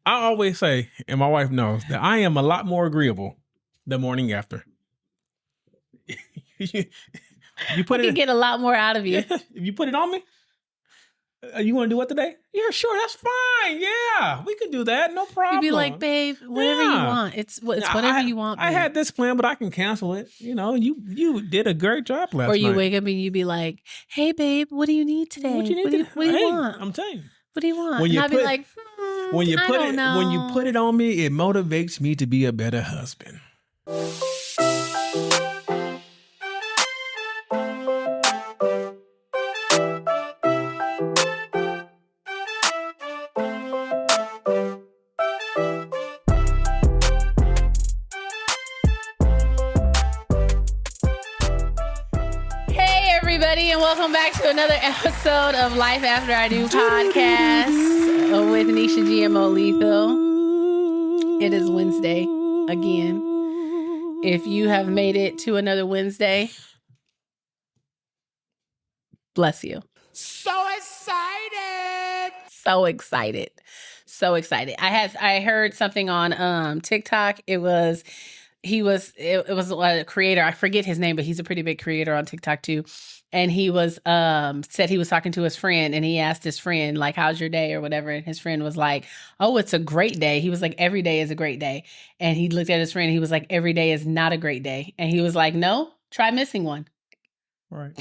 I always say, and my wife knows, that I am a lot more agreeable the morning after. you put I can get a lot more out of you. If you put it on me, you want to do what today? Yeah, sure, that's fine. Yeah, we can do that. No problem. You'd be like, babe, whatever you want. It's whatever you want. Babe. I had this plan, but I can cancel it. You know, you did a great job last night. Or you wake up and you be like, hey, babe, what do you need today? What do you want? I'm telling you. What do you want? When and I'd be like, when you put it on me, it motivates me to be a better husband. And welcome back to another episode of Life After I Do podcast with Nisha GMO Lethal. It is Wednesday again. If you have made it to another Wednesday, bless you. So excited. So excited. So excited. I heard something on TikTok. It was a creator. I forget his name, but he's a pretty big creator on TikTok too. And he was said he was talking to his friend, and he asked his friend, like, how's your day or whatever? And his friend was like, oh, it's a great day. He was like, every day is a great day. And he looked at his friend, and he was like, every day is not a great day. And he was like, no, try missing one. Right.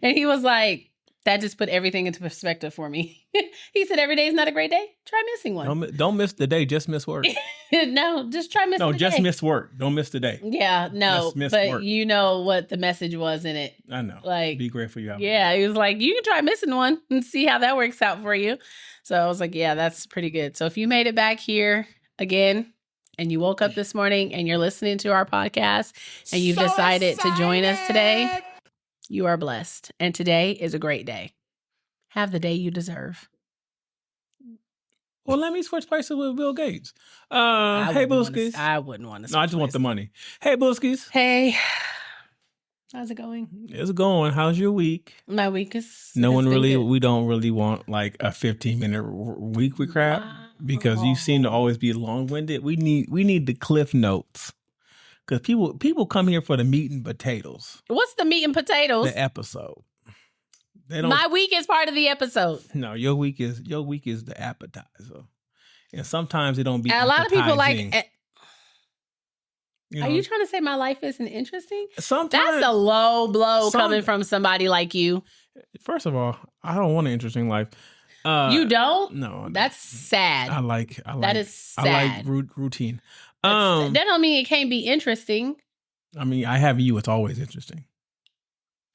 And he was like, that just put everything into perspective for me. He said, every day is not a great day. Try missing one. Don't miss the day. Just miss work. No, just try missing the day. No, just miss work. Don't miss the day. Yeah, no. But work. You know what the message was in it. I know. Like, be grateful you have. Yeah, he was like, you can try missing one and see how that works out for you. So I was like, yeah, that's pretty good. So if you made it back here again and you woke up this morning and you're listening to our podcast and you've decided to join us today, you are blessed. And today is a great day. Have the day you deserve. Well, let me switch places with Bill Gates. Hey, Booskies. I wouldn't want to. No, I just want the money. Hey, Booskies. Hey. How's it going? It's going. How's your week? My week is. We don't really want like a 15-minute weekly crap because you seem to always be long-winded. We need the cliff notes. Because people come here for the meat and potatoes. What's the meat and potatoes? The episode. My week is part of the episode. No, your week is the appetizer, and sometimes it don't be. And a lot of people like. You know? Are you trying to say my life isn't interesting? Sometimes that's a low blow coming from somebody like you. First of all, I don't want an interesting life. You don't? No, that's sad. I like that is sad. I like routine. That don't mean it can't be interesting. I mean, I have you. It's always interesting.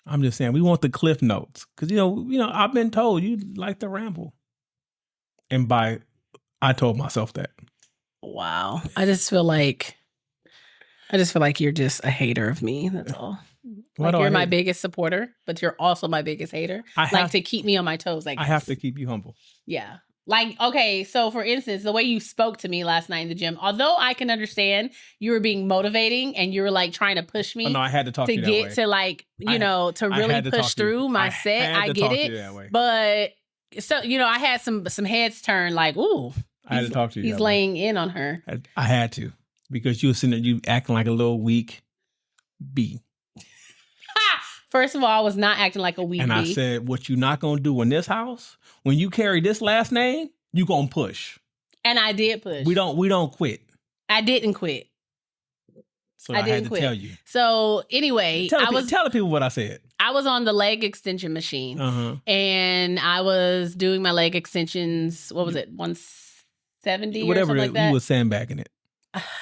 I'm just saying we want the cliff notes because you know I've been told you like to ramble, and I told myself that. Wow, I just feel like you're just a hater of me. That's all. Like you're my biggest supporter, but you're also my biggest hater. To keep me on my toes. I have to keep you humble. Yeah. Like, okay, so for instance, the way you spoke to me last night in the gym, although I can understand you were being motivating and you were like trying to push me. No, I had to talk to you that get way. to like, to really push through my set. I get it. But so, I had some heads turn like, ooh. I had to talk to you. He's laying in on her. I had to because you were sitting there, you acting like a little weak bee. First of all, I was not acting like a weak bee. And I said, what you not going to do in this house, when you carry this last name, you going to push. And I did push. We don't quit. I didn't quit. So I had to tell you. So anyway, tell the people what I said. I was on the leg extension machine and I was doing my leg extensions. What was it? 170 whatever or something like that? You were sandbagging it.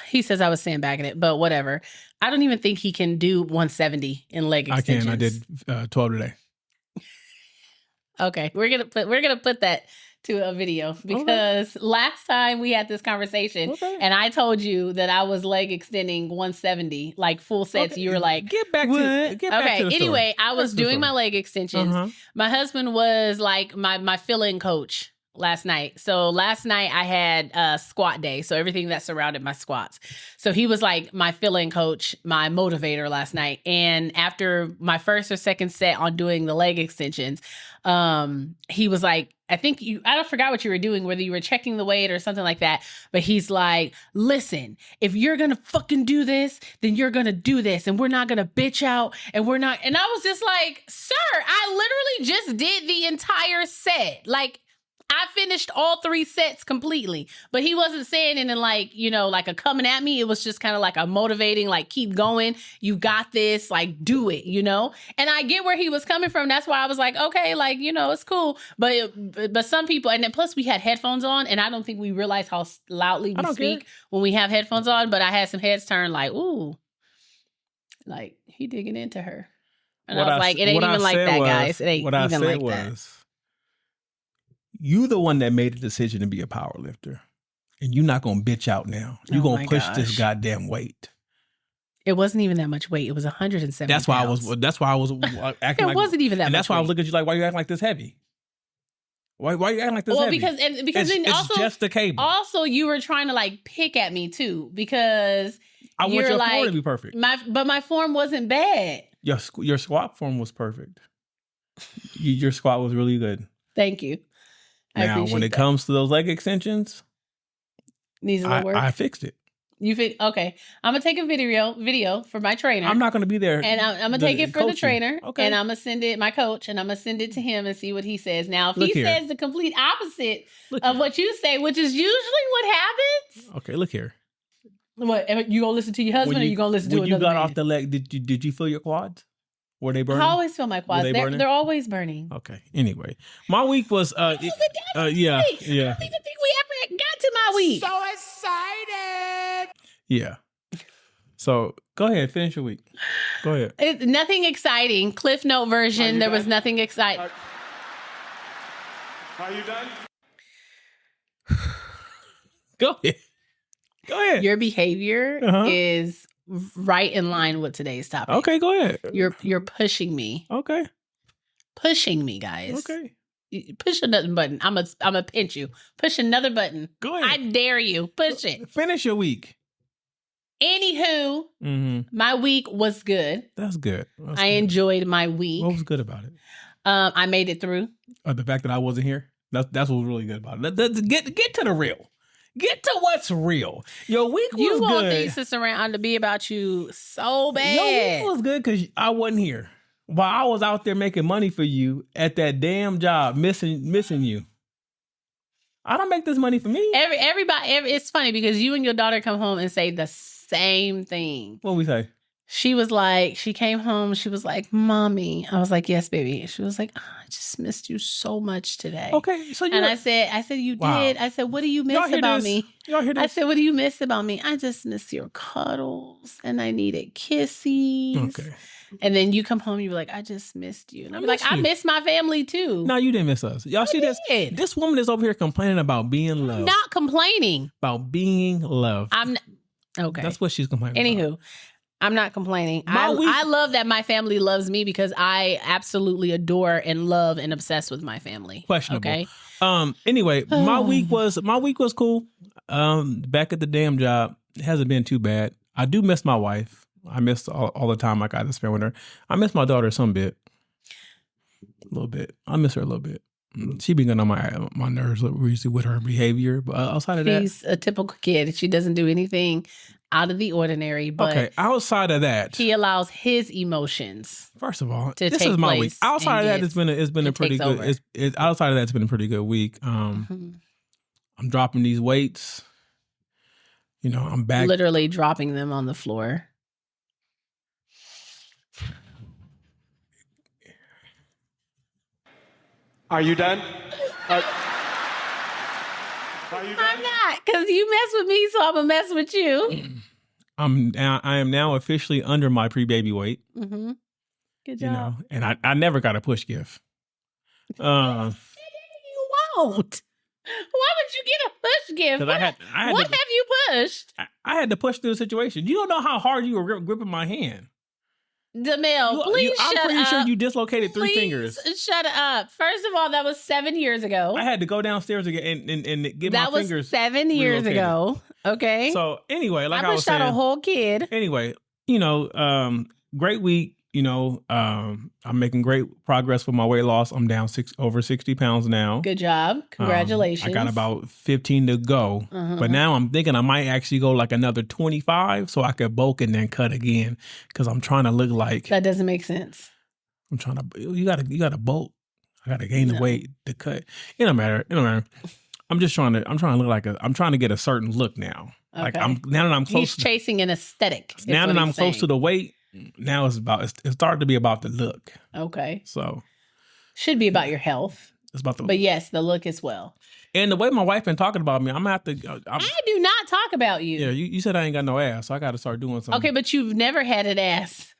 He says I was sandbagging it, but whatever. I don't even think he can do 170 in leg extensions. I did 12 today. Okay, we're gonna put that to a video because last time we had this conversation and I told you that I was leg extending 170 like full sets. You were like, get back to the story. Anyway, I was doing my leg extensions. My husband was like my fill-in coach last night. So last night I had a squat day. So everything that surrounded my squats. So he was like my fill-in coach, my motivator last night. And after my first or second set on doing the leg extensions, he was like, I don't forgot what you were doing, whether you were checking the weight or something like that. But he's like, listen, if you're going to fucking do this, then you're going to do this. And we're not going to bitch out. And we're not. And I was just like, sir, I literally just did the entire set. Like, I finished all 3 sets completely, but he wasn't saying it in like, like a coming at me. It was just kind of like a motivating, like, keep going. You got this, like, do it, And I get where he was coming from. That's why I was like, okay, like, it's cool. But some people, and then plus we had headphones on, and I don't think we realize how loudly we speak when we have headphones on, but I had some heads turned like, ooh, like he digging into her. And I was like, it ain't even like that, guys. It ain't even like that. You the one that made the decision to be a power lifter. And you're not going to bitch out now. You're going to push this goddamn weight. It wasn't even that much weight. It was 170 That's why pounds. That's why I was acting It wasn't even that much And that's why I was looking at you like, why are you acting like this heavy? Why are you acting like this heavy? Because then also, it's just the cable. Also, you were trying to like pick at me too, because I want your form to be perfect. But my form wasn't bad. Your squat form was perfect. Your squat was really good. Thank you. Now, when it comes to those leg extensions, needs a little work. I fixed it. You fit okay. I'm gonna take a video for my trainer. I'm not gonna be there, and I'm gonna take it for the trainer. Okay, and I'm gonna send it my coach, and I'm gonna send it to him and see what he says. Now, if he says the complete opposite of what you say, which is usually what happens. Okay, look here. What, you gonna listen to your husband, or you gonna listen to another man? When you got off the leg, did you feel your quads? Were they burning? I always feel my quads. They're always burning. Okay. Anyway, my week was yeah. Week. I don't even think we ever got to my week. So excited. Yeah. So go ahead, finish your week. Go ahead. It's nothing exciting. Cliff Note version. There was nothing exciting. Are you done? Go ahead. Go ahead. Your behavior is right in line with today's topic. Okay, go ahead. You're pushing me. Okay. Pushing me, guys. Okay. Push another button. I'm a pinch you. Push another button. Go ahead. I dare you. Push it. Finish your week. Anywho, my week was good. That's good. I enjoyed my week. What was good about it? I made it through. The fact that I wasn't here. That's what was really good about it. Get to the real. Get to what's real. Your week was good. You want things to surround to be about you so bad. Your week was good because I wasn't here. While I was out there making money for you at that damn job, missing you. I don't make this money for me. Everybody. It's funny because you and your daughter come home and say the same thing. What we say? She came home. She was like, "Mommy." I was like, "Yes, baby." She was like, "Oh, I just missed you so much today." Okay, so I said, "You did." I said, "What do you miss about me?" Y'all hear this? I said, "What do you miss about me?" I just miss your cuddles, and I needed kisses. Okay. And then you come home, you were like, "I just missed you," and I'm like, "I miss my family too." No, you didn't miss us. Y'all see this? This woman is over here complaining about being loved. Not complaining about being loved. Okay. That's what she's complaining Anywho, about. I'm not complaining. I love that my family loves me because I absolutely adore and love and obsess with my family. Questionable. Okay. Anyway, my week was cool. Back at the damn job. It hasn't been too bad. I do miss my wife. I miss all the time I got to spend with her. I miss my daughter some bit. A little bit. I miss her a little bit. She been getting on my nerves with her behavior. But outside of that, she's a typical kid. She doesn't do anything out of the ordinary. But okay, outside of that, he allows his emotions. First of all, this is my week. Outside of that, it's been a pretty good. Outside of that, it's been a pretty good week. I'm dropping these weights. I'm back. Literally dropping them on the floor. Are you done? Are you done? I'm not, because you mess with me, so I'm gonna mess with you. I am now officially under my pre-baby weight. Mm-hmm. Good job. And I never got a push gift. You won't. Why would you get a push gift? What have you pushed? I had to push through the situation. You don't know how hard you were gripping my hand. Demel, please shut up. I'm pretty sure you dislocated 3 fingers. Shut up. First of all, that was 7 years ago. I had to go downstairs again and get my fingers. That was 7 years ago. Okay. So anyway, like I I was saying, pushed out a whole kid. Anyway, great week. I'm making great progress with my weight loss. I'm down over 60 pounds now. Good job. Congratulations. I got about 15 to go. But now I'm thinking I might actually go like another 25 so I could bulk and then cut again because I'm trying to look like. That doesn't make sense. I'm trying to. You gotta bulk. I gotta gain the weight to cut. It don't matter. I'm trying to look like I'm trying to get a certain look now. Okay. Like now that I'm close. He's chasing an aesthetic. Now that I'm close to the weight, now it's starting to be about the look. Okay. So should be about your health. It's about the. But yes, the look as well. And the way my wife been talking about me, I'm gonna have to. I do not talk about you. Yeah, you said I ain't got no ass, so I got to start doing something. Okay, but you've never had an ass.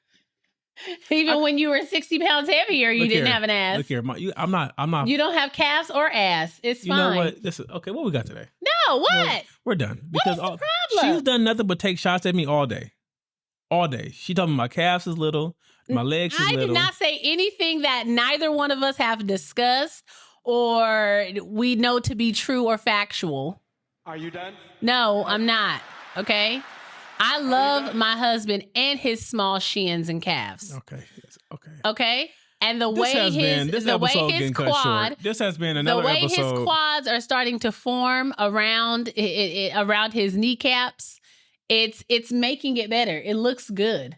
Even when you were 60 pounds heavier, you didn't have an ass. Look here, I'm not. You don't have calves or ass. It's fine. You know what? This is okay. What we got today? No, what? We're done. What is the problem? She's done nothing but take shots at me all day. All day. She told me my calves is little, my legs is little. I did not say anything that neither one of us have discussed or we know to be true or factual. Are you done? No, I'm not. Okay? I love my husband and his small shins and calves. Okay. Okay? And the way his quads are starting to form around around his kneecaps, it's making it better. It looks good.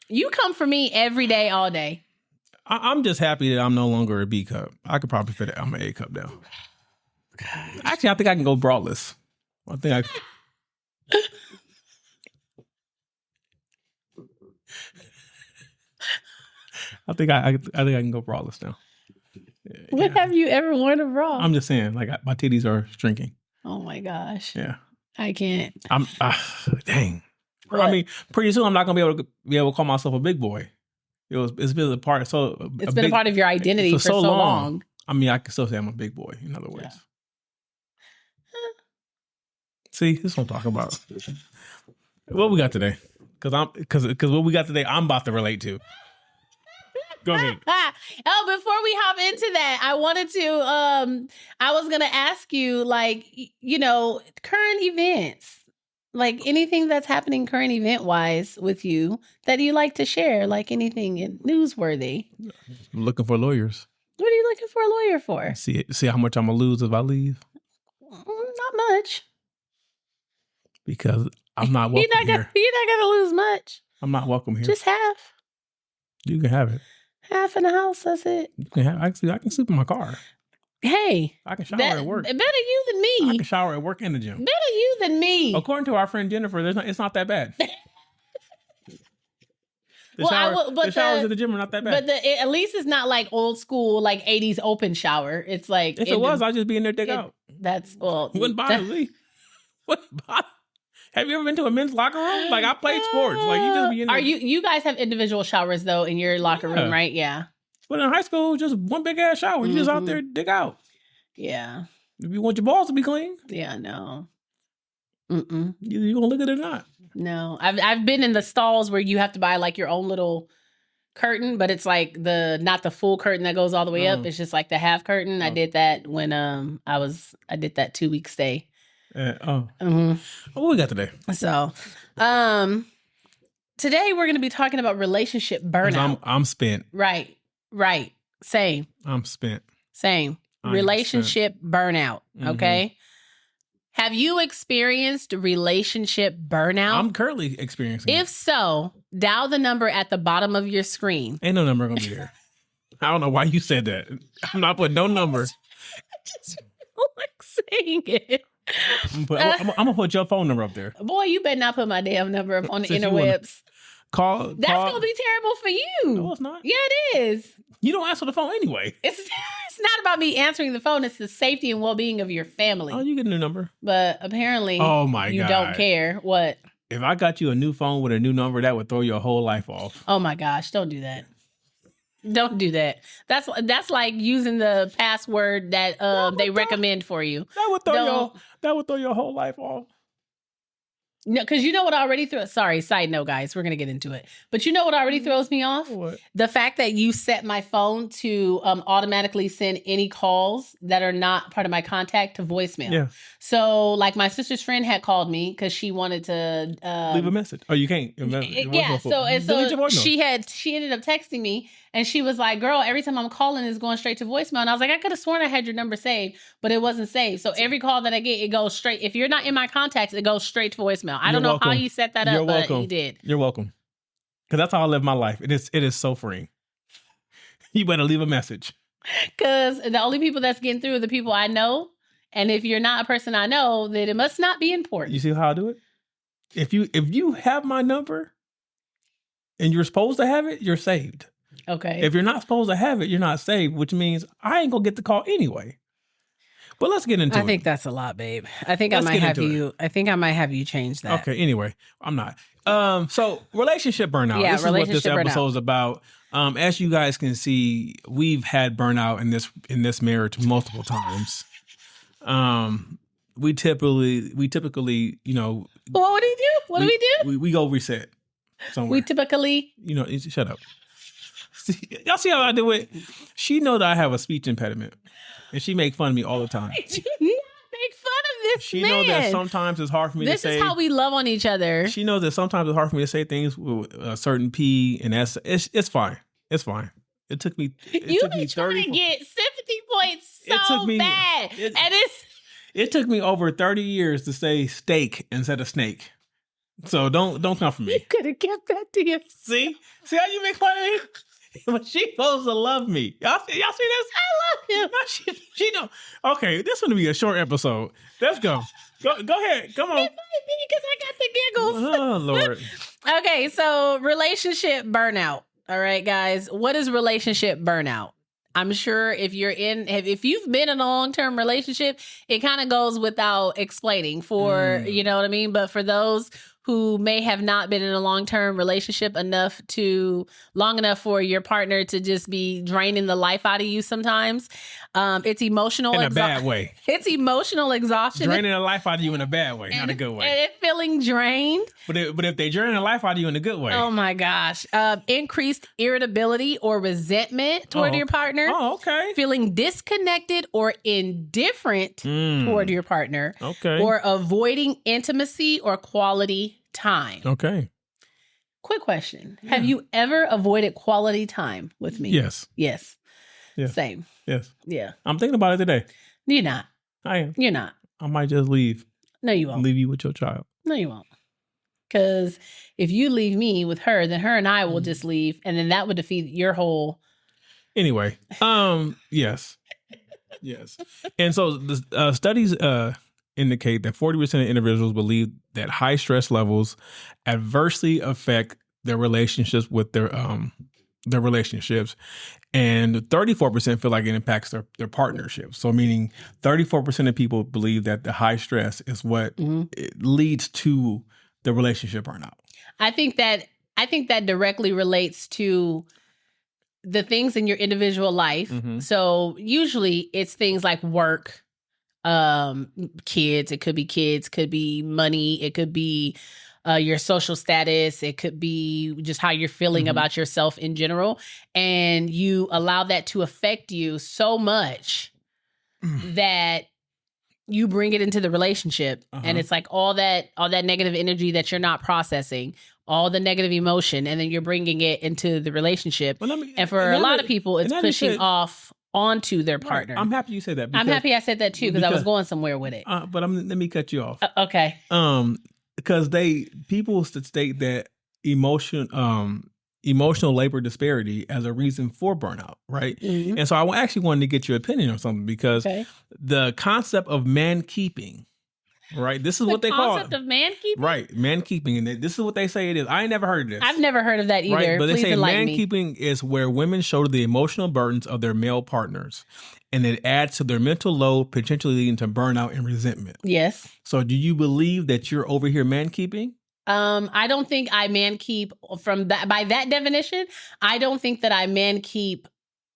You come for me every day, all day. I'm just happy that I'm no longer a B cup. I could probably fit it. I'm an A cup now. Actually, I think I can go braless. I think I can go braless now. When have you ever worn a bra? I'm just saying, like my titties are shrinking. Oh my gosh. Yeah. I can't. I'm dang. What? I mean, pretty soon I'm not gonna be able to call myself a big boy. It's been a part. So it's been a part of your identity for so long. I mean, I can still say I'm a big boy. In other words. Yeah. See, this is what I'm talking about. What we got today? Because what we got today, I'm about to relate to. Go ahead. Oh, before we hop into that, I wanted to. I was gonna ask you, like, current events, like anything that's happening current event wise with you that you like to share, like anything newsworthy. I'm looking for lawyers. What are you looking for a lawyer for? See how much I'm gonna lose if I leave. Not much. Because I'm not welcome here. You're not gonna lose much. I'm not welcome here. Just half. You can have it. Half in the house. That's it. You can have. I can sleep in my car. Hey, I can shower at work. Better you than me. I can shower at work in the gym. Better you than me. According to our friend Jennifer, it's not that bad. The showers at the gym are not that bad. But at least it's not like old school, like 80s open shower. It's like if it was, I'd just be in there dig out. That's wouldn't bother me. Wouldn't bother. Have you ever been to a men's locker room? Like I played sports. Like you just be in there. You guys have individual showers though in your locker room, right? Yeah. But in high school, just one big ass shower. You just out there dig out. Yeah. If you want your balls to be clean. Yeah, no. You gonna look at it or not? No. I've been in the stalls where you have to buy like your own little curtain, but it's like not the full curtain that goes all the way up. It's just like the half curtain. I did that when I did that 2-week stay. What we got today? So, today we're going to be talking about relationship burnout. I'm spent. Right. Same. I'm spent. Same. Relationship burnout. Okay. Have you experienced relationship burnout? I'm currently experiencing it. If so, dial the number at the bottom of your screen. Ain't no number gonna be there. I don't know why you said that. I'm not putting no number. I just feel like saying it. I'm gonna put your phone number up there. Boy, you better not put my damn number up on the interwebs. Call. That's gonna be terrible for you. No, it's not. Yeah, it is. You don't answer the phone anyway. It's not about me answering the phone. It's the safety and well-being of your family. Oh, you get a new number. But apparently, you don't care. What? If I got you a new phone with a new number, that would throw your whole life off. Oh my gosh! Don't do that. Don't do that. That's like using the password that they recommend for you. That would throw your whole life off. No, because you know what already throws. Sorry, side note, guys. We're gonna get into it. But you know what already throws me off? What? The fact that you set my phone to automatically send any calls that are not part of my contact to voicemail. Yeah. So, like, my sister's friend had called me because she wanted to Leave a message. Oh, you can't. Yeah. So she ended up texting me, and she was like, "Girl, every time I'm calling, it's going straight to voicemail." And I was like, "I could have sworn I had your number saved, but it wasn't saved. So every call that I get, it goes straight. If you're not in my contacts, it goes straight to voicemail." I don't know how you set that up, but you did. You're welcome. Because that's how I live my life. It is so freeing. You better leave a message. Because the only people that's getting through are the people I know. And if you're not a person I know, then it must not be important. You see how I do it? If you have my number and you're supposed to have it, you're saved. Okay. If you're not supposed to have it, you're not saved, which means I ain't gonna get the call anyway. But let's get into it. I think that's a lot, babe. I think I might have you change that. Okay, anyway, I'm not. So relationship burnout. Yeah, this is what this episode is about. As you guys can see, we've had burnout in this marriage multiple times. We typically, you know. What do we do? We go reset somewhere. We typically, shut up. Y'all see how I do it? She know that I have a speech impediment, and she make fun of me all the time. You not make fun of this She man. knows that sometimes it's hard for me to say. This is how we love on each other. She knows that sometimes it's hard for me to say things with a certain P and S. It's fine. It's fine. It took me. You be trying to get sympathy points so bad, It took me over 30 years to say steak instead of snake. So don't come for me. You could have kept that to yourself. See how you make fun of me? But she's supposed to love me. Y'all see this? I love him. She don't. Okay, this is going to be a short episode. Let's go. Go ahead. Come on. It might be because I got the giggles. Oh, Lord. Okay, so relationship burnout. All right, guys. What is relationship burnout? I'm sure if you've been in a long-term relationship, it kind of goes without explaining you know what I mean? But for those who may have not been in a long-term relationship long enough for your partner to just be draining the life out of you sometimes. It's emotional. In a bad way. It's emotional exhaustion. Draining the life out of you in a bad way, not a good way. And it feeling drained. But if they drain the life out of you in a good way. Oh my gosh. Increased irritability or resentment toward your partner. Oh, okay. Feeling disconnected or indifferent toward your partner. Okay. Or avoiding intimacy or quality time. Okay. Quick question. Yeah. Have you ever avoided quality time with me? Yes. Yes. Yeah. Same. Yes. Yeah. I'm thinking about it today. You're not. I am. You're not. I might just leave. No, you won't. Leave you with your child. No, you won't. Because if you leave me with her, then her and I will just leave, and then that would defeat your whole. Anyway, yes. Yes. And so the studies indicate that 40% of individuals believe that high stress levels adversely affect their relationships with their relationships, and 34% feel like it impacts their partnerships. So meaning 34% of people believe that the high stress is what it leads to the relationship burnout. I think that directly relates to the things in your individual life. Mm-hmm. So usually it's things like work, kids, could be money, it could be your social status, it could be just how you're feeling about yourself in general. And you allow that to affect you so much that you bring it into the relationship. And it's like all that negative energy that you're not processing, all the negative emotion, and then you're bringing it into the relationship. And for a lot of people, it's pushing off onto their partner. Right. I'm happy you said that. I'm happy I said that too, because I was going somewhere with it. But let me cut you off. Okay. Because people state that emotional labor disparity as a reason for burnout, right? Mm-hmm. And so I actually wanted to get your opinion on something, because the concept of mankeeping, right? This is what they call it. The concept of mankeeping? Right, mankeeping. And this is what they say it is. I ain't never heard of this. I've never heard of that either. Right? But Please they say mankeeping mankeeping is where women shoulder the emotional burdens of their male partners, and it adds to their mental load, potentially leading to burnout and resentment. Yes. So do you believe that you're over here mankeeping? I don't think I mankeep from that. By that definition, I don't think that I mankeep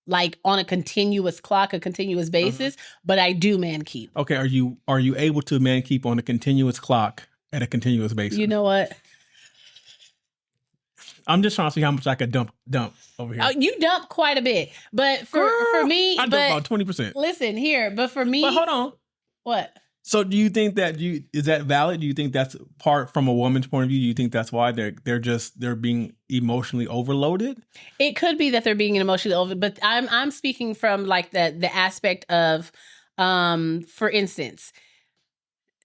like on a continuous clock, a continuous basis, but I do mankeep. Okay, are you able to mankeep on a continuous clock at a continuous basis. You know what? I'm just trying to see how much I could dump over here. Oh, you dump quite a bit, but for me, I dump about 20%. Listen here, but for me, But hold on. What? So do you think that is that valid? Do you think that's part from a woman's point of view? Do you think that's why they're being emotionally overloaded? It could be that they're being emotionally overloaded, but I'm speaking from like the aspect of, for instance,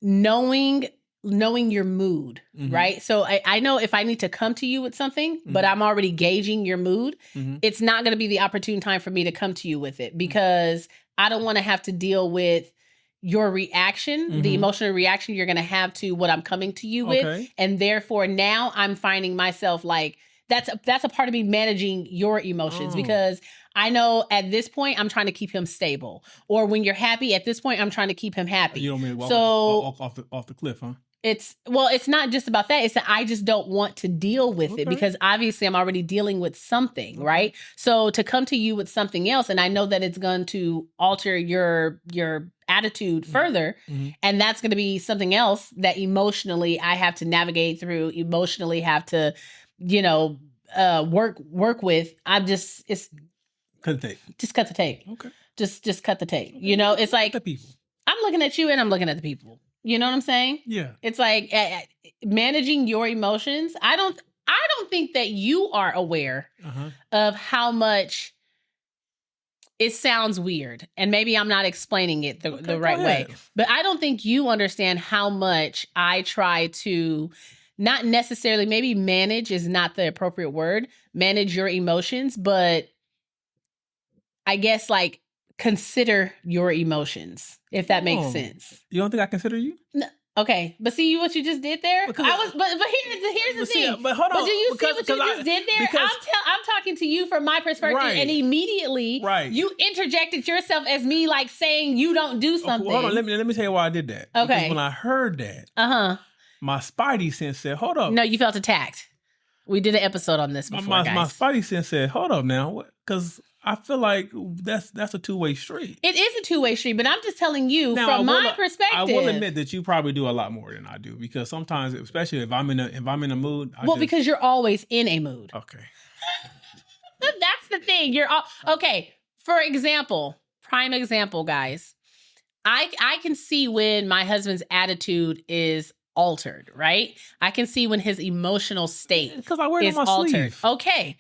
knowing your mood, right? So I know if I need to come to you with something, but I'm already gauging your mood, it's not going to be the opportune time for me to come to you with it because I don't want to have to deal with your reaction, the emotional reaction you're going to have to what I'm coming to you with. And therefore now I'm finding myself like, that's a part of me managing your emotions because I know at this point I'm trying to keep him stable. Or when you're happy, at this point I'm trying to keep him happy. You don't mean walk off the cliff, huh? It's not just about that. It's that I just don't want to deal with it because obviously I'm already dealing with something, right? So to come to you with something else, and I know that it's going to alter your attitude further, and that's going to be something else that emotionally I have to navigate through, emotionally have to, work with. It's cut the tape. Just cut the tape. Okay. Just cut the tape. It's like the people. I'm looking at you and I'm looking at the people. You know what I'm saying? Yeah. It's like managing your emotions. I don't think that you are aware of how much it sounds weird. And maybe I'm not explaining it the right way. But I don't think you understand how much I try to not necessarily, maybe manage is not the appropriate word, manage your emotions, but I guess like consider your emotions, if that makes sense. You don't think I consider you? No. Okay, but see what you just did there? But here's the thing. But hold on. But do you see what you just did there? I'm talking to you from my perspective, and immediately you interjected yourself as me, like saying you don't do something. Hold on, let me tell you why I did that. Okay. Because when I heard that, my spidey sense said, "Hold up." No, you felt attacked. We did an episode on this before, guys. My spidey sense said, "Hold up now," because I feel like that's a two-way street. It is a two-way street, but I'm just telling you from my perspective. I will admit that you probably do a lot more than I do because sometimes, especially if I'm in a mood. Because you're always in a mood. Okay. That's the thing. Okay. For example, prime example, guys. I can see when my husband's attitude is altered, right? I can see when his emotional state because I wear it is on my altered. Sleeve. Okay.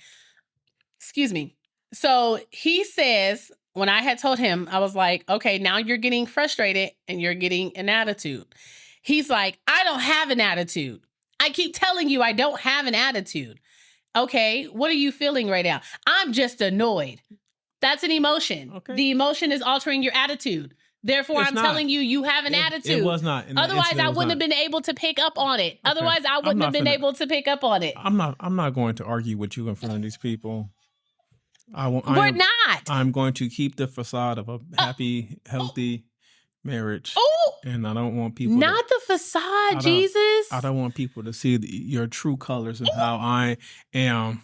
Excuse me. So he says, when I had told him, I was like, okay, now you're getting frustrated and you're getting an attitude. He's like, I don't have an attitude. I keep telling you I don't have an attitude. Okay, what are you feeling right now? I'm just annoyed. That's an emotion. Okay. The emotion is altering your attitude. Therefore, I'm telling you have an attitude. It was not. Otherwise, I wouldn't have been able to pick up on it. Okay. Otherwise, I wouldn't have been able to pick up on it. I'm not going to argue with you in front of these people. We're not. I'm going to keep the facade of a happy, healthy marriage. And I don't want people not the facade, Jesus. I don't want people to see your true colors of how I am.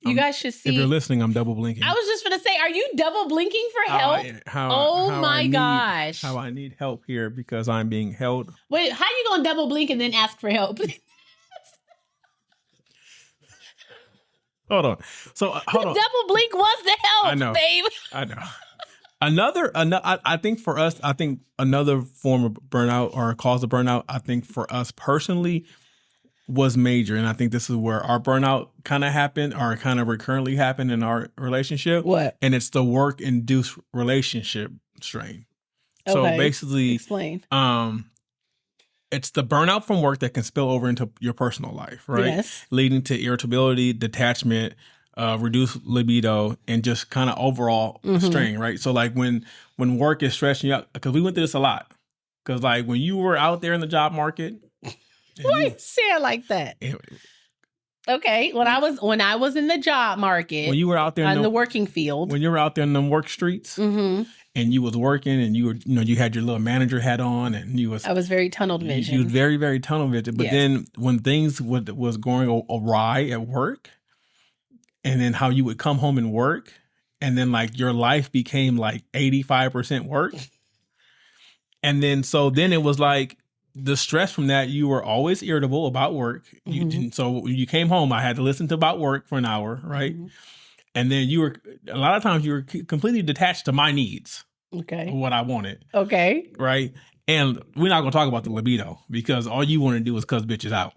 You guys should see. If you're listening, I'm double blinking. I was just going to say, are you double blinking for help? Gosh. How I need help here because I'm being held. Wait, how you going to double blink and then ask for help? Hold on. So hold on. Double blink was the help, I know, babe. I know. Another, I think for us, another form of burnout or cause of burnout, I think for us personally was major. And I think this is where our burnout kind of happened or kind of recurrently happened in our relationship. What? And it's the work-induced relationship strain. Okay. So basically, explain. It's the burnout from work that can spill over into your personal life, right? Yes. Leading to irritability, detachment, reduced libido, and just kind of overall strain, right? So like when work is stressing you out, because we went through this a lot. Because like when you were out there in the job market. Why you say it like that? Okay. When I was in the job market. When you were out there in the working field. When you were out there in the work streets. And you was working and you were, you had your little manager hat on and I was very tunnel vision. You was very, very tunnel vision. But then when things was going awry at work and then how you would come home and work and then like your life became like 85% work. And then, so then it was like, the stress from that, you were always irritable about work. You didn't, so when you came home, I had to listen to about work for an hour, right? And then a lot of times you were completely detached to my needs. Okay. What I wanted. Okay. Right. And we're not going to talk about the libido because all you want to do is cuss bitches out.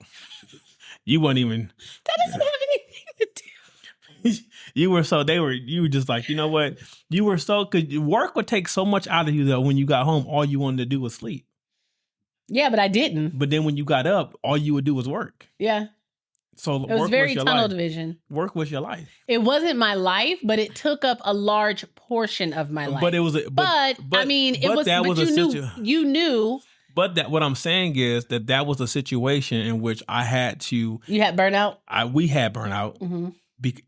You weren't even. That doesn't have anything to do. You were just like, you know what? You were because work would take so much out of you that when you got home, all you wanted to do was sleep. Yeah, but I didn't. But then when you got up, all you would do was work. Yeah. So it was very tunnel vision. Work was your life. It wasn't my life, but it took up a large portion of my life. But it was. But I mean, it was. But you knew. But what I'm saying is that was a situation in which I had to. You had burnout. We had burnout,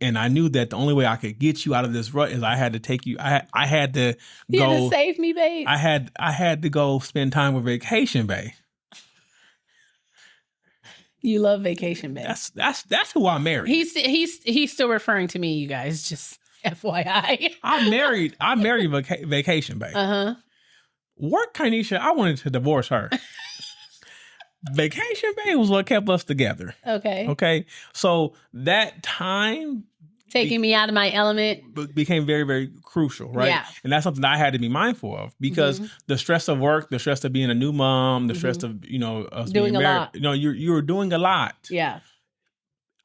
and I knew that the only way I could get you out of this rut is I had to take you. I had to go. You had to save me, babe. I had to go spend time with Vacation Babe. You love Vacation Babe. That's who I married. He's still referring to me, you guys. Just FYI. I married Vacation Babe. Work Kanisha, I wanted to divorce her. Vacation Babe was what kept us together. Okay. So that time taking me out of my element became very, very crucial, right? Yeah. And that's something I had to be mindful of because the stress of work, the stress of being a new mom, the stress of, us doing being married. a lot. You were doing a lot. Yeah.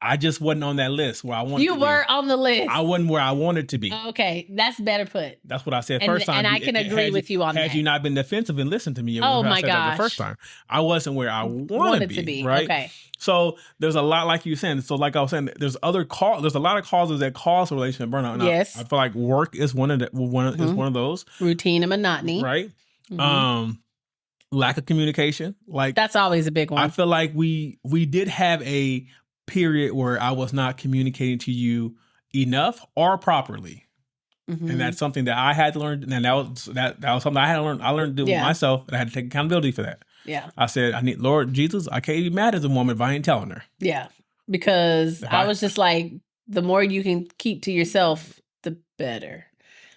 I just wasn't on that list where I wanted to be. You were on the list. I wasn't where I wanted to be. Okay. That's better put. That's what I said first time. And I can agree with you on that. Had you not been defensive and listened to me, oh my gosh, the first time, I wasn't where I wanted to be. Right. Okay. So there's a lot, like you were saying. So like I was saying, there's a lot of causes that cause relationship burnout. And yes. I feel like work is one of those. Routine and monotony. Right. Lack of communication. Like that's always a big one. I feel like we did have a period where I was not communicating to you enough or properly. And that's something that I had to learn. And that was something I had to learn. I learned to do myself, and I had to take accountability for that. Yeah. I said, Lord Jesus, I can't be mad at the woman if I ain't telling her. Yeah. Because I was just like, the more you can keep to yourself, the better.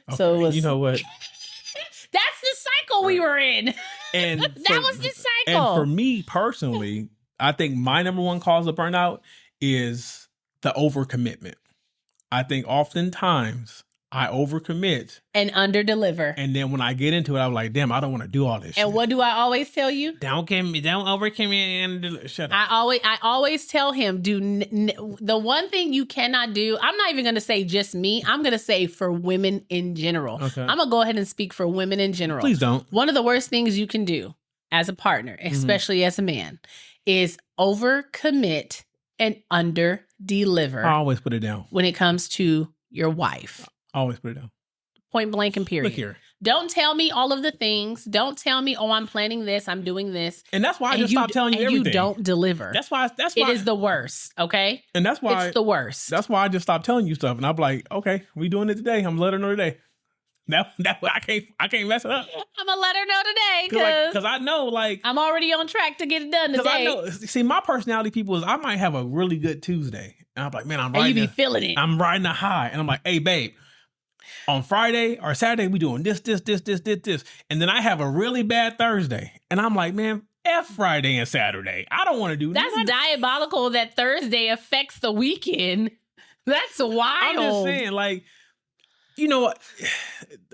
Okay. So it was, you know what? That's the cycle we were in. And that was the cycle. And for me personally, I think my number one cause of burnout is the overcommitment. I think oftentimes I overcommit and underdeliver. And then when I get into it, I'm like, damn, I don't want to do all this shit. And what do I always tell you? Don't overcommit and shut up. I always tell him, the one thing you cannot do, I'm not even going to say just me. I'm going to say for women in general. Okay. I'm going to go ahead and speak for women in general. Please don't. One of the worst things you can do as a partner, especially as a man, is overcommit and underdeliver. I always put it down. When it comes to your wife. I always put it down. Point blank and period. Look here. Don't tell me all of the things. Don't tell me, oh, I'm planning this, I'm doing this. And that's why I just stopped telling you everything. You don't deliver. That's why it is the worst, okay? And that's why it's the worst. That's why I just stopped telling you stuff. And I'm like, okay, we doing it today. I'm letting her know today. That I can't mess it up. I'm gonna let her know today because I know I'm already on track to get it done today. I know. See, my personality, people, is I might have a really good Tuesday, and I'm like, man, I'm riding. And you be feeling it. I'm riding a high, and I'm like, hey, babe, on Friday or Saturday we doing this, and then I have a really bad Thursday, and I'm like, man, F Friday and Saturday. I don't want to do that. That's diabolical. That Thursday affects the weekend. That's wild. I'm just saying, you know what?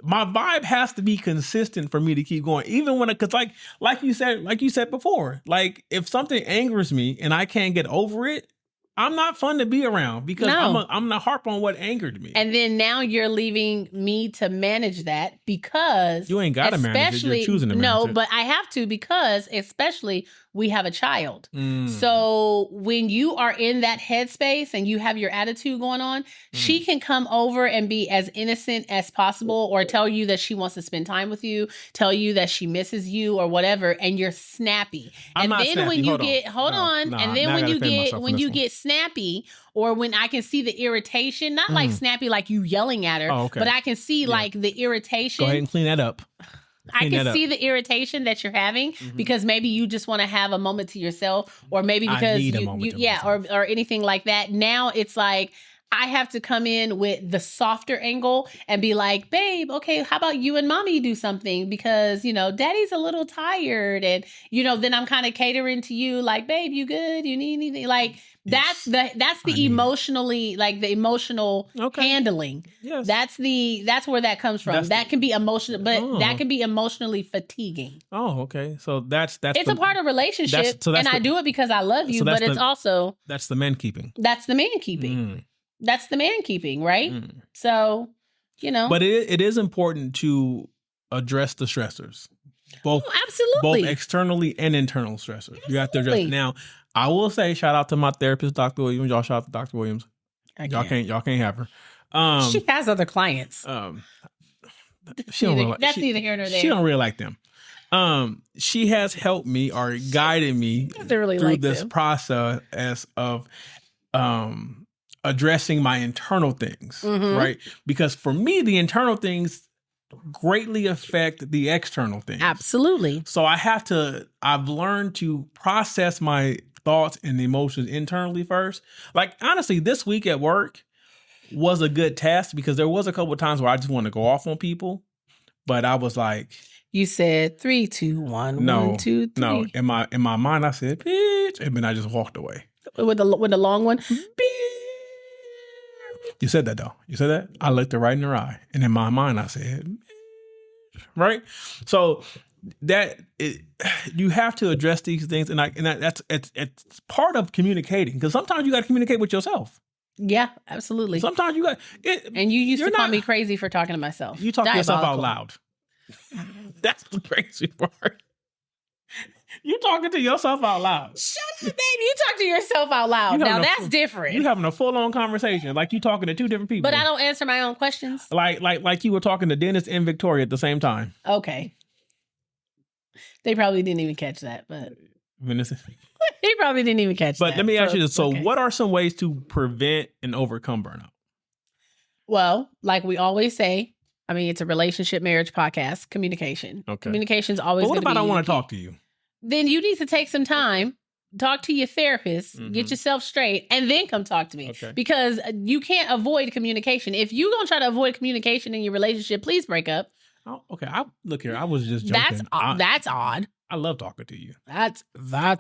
My vibe has to be consistent for me to keep going, even when because like you said before, if something angers me and I can't get over it, I'm not fun to be around because I'm gonna harp on what angered me. And then now you're leaving me to manage that because you ain't got to manage it. You're choosing to manage it. No, but I have to because especially we have a child. So when you are in that headspace and you have your attitude going on, she can come over and be as innocent as possible or tell you that she wants to spend time with you, tell you that she misses you or whatever, and you're snappy. And then when you get when you get snappy, or when I can see the irritation, not like snappy like you yelling at her, but I can see the irritation. Go ahead and clean that up. I can see the irritation that you're having because maybe you just want to have a moment to yourself, or maybe because or anything like that. Now it's like I have to come in with the softer angle and be like, babe, okay, how about you and mommy do something? Because, daddy's a little tired. And, then I'm kind of catering to you like, babe, you good? You need anything? Like, that's the emotionally, like the emotional handling. Yes. That's where that comes from. That can be emotional, but that can be emotionally fatiguing. Oh, okay. So that's it's a part of relationship. I do it because I love you, but it's also. That's the mankeeping. That's the mankeeping. That's the mankeeping, right? So, But it is important to address the stressors. Absolutely. Both externally and internal stressors. Absolutely. You have to address. Now, I will say shout out to my therapist, Dr. Williams. Y'all shout out to Dr. Williams. Y'all can't have her. She has other clients. That's neither here nor there. She don't really like them. She has helped me or guided me through this process of addressing my internal things, right? Because for me, the internal things greatly affect the external things. Absolutely. So I've learned to process my thoughts and emotions internally first. Like, honestly, this week at work was a good test because there was a couple of times where I just wanted to go off on people, but I was like... You said 3, 2, 1, no, 1, 2, 3. No, in my mind, I said, bitch, and then I just walked away. With the long one? You said that, though. You said that? I looked her right in her eye. And in my mind, I said, right? So you have to address these things. And it's part of communicating. Because sometimes you got to communicate with yourself. Yeah, absolutely. Sometimes you got... And you used to call me crazy for talking to myself. You talk to yourself out loud. That's the crazy part. You talking to yourself out loud. Shut up, baby. You talk to yourself out loud. Now that's different. You having a full-on conversation, like you talking to two different people. But I don't answer my own questions. Like you were talking to Dennis and Victoria at the same time. Okay. They probably didn't even catch that, but they probably didn't even catch that. But let me ask you this. So what are some ways to prevent and overcome burnout? Well, like we always say, I mean, it's a relationship marriage podcast, communication. Okay. Communication's always going to be... But what about I want to talk to you? Then you need to take some time, talk to your therapist, get yourself straight, and then come talk to me. Okay. Because you can't avoid communication. If you're going to try to avoid communication in your relationship, please break up. Oh, okay. Look here. I was just joking. That's odd. I love talking to you. That's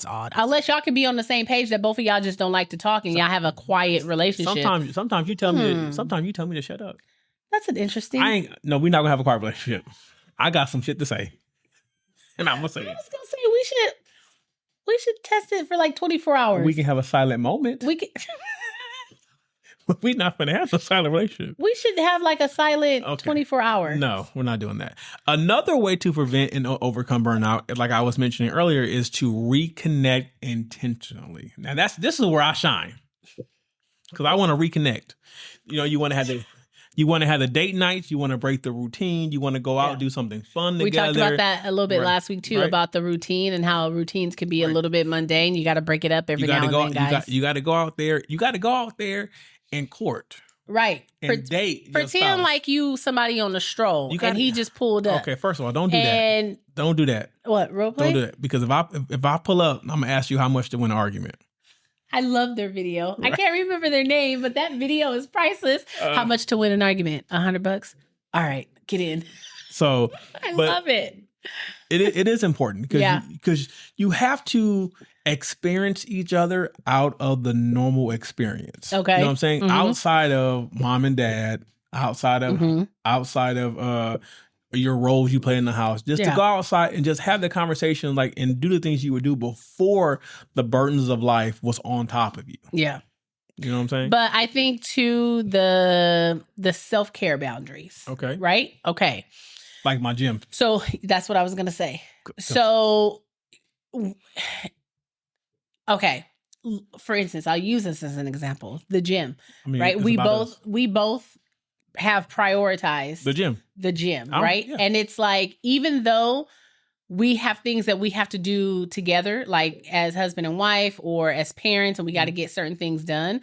odd. Unless y'all can be on the same page that both of y'all just don't like to talk and y'all have a quiet relationship. Sometimes you tell me to shut up. That's an interesting... No, we're not gonna have a quiet relationship. I got some shit to say. And I'm gonna say it. I was gonna say we should test it for like 24 hours. We can have a silent moment. We can But we're not gonna have a silent relationship. We should have like a silent 24 hours. No, we're not doing that. Another way to prevent and overcome burnout, like I was mentioning earlier, is to reconnect intentionally. Now this is where I shine. Because I want to reconnect. You want to have the date nights. You want to break the routine. You want to go out and do something fun together. We talked about that a little bit last week too, about the routine and how routines can be a little bit mundane. You got to break it up every now and then, guys. You got to go out there. You got to go out there and court. Right. And date. Pretend like you somebody on a stroll and he just pulled up. Okay, first of all, don't do that. Don't do that. What, role play? Don't do that. Because if I pull up, I'm going to ask you how much to win an argument. I love their video. Right. I can't remember their name, but that video is priceless. How much to win an argument? $100? All right, get in. So I love it. It is important because you have to experience each other out of the normal experience. Okay. You know what I'm saying? Outside of mom and dad, outside of your roles you play in the house, just to go outside and just have the conversation, and do the things you would do before the burdens of life was on top of you. Yeah. You know what I'm saying? But I think too, the self-care boundaries. Okay. Right? Okay. Like my gym. So that's what I was going to say. So, okay. For instance, I'll use this as an example. The gym, right? We both have prioritized the gym, right? Yeah. And it's like, even though we have things that we have to do together, like as husband and wife or as parents, and we got to get certain things done,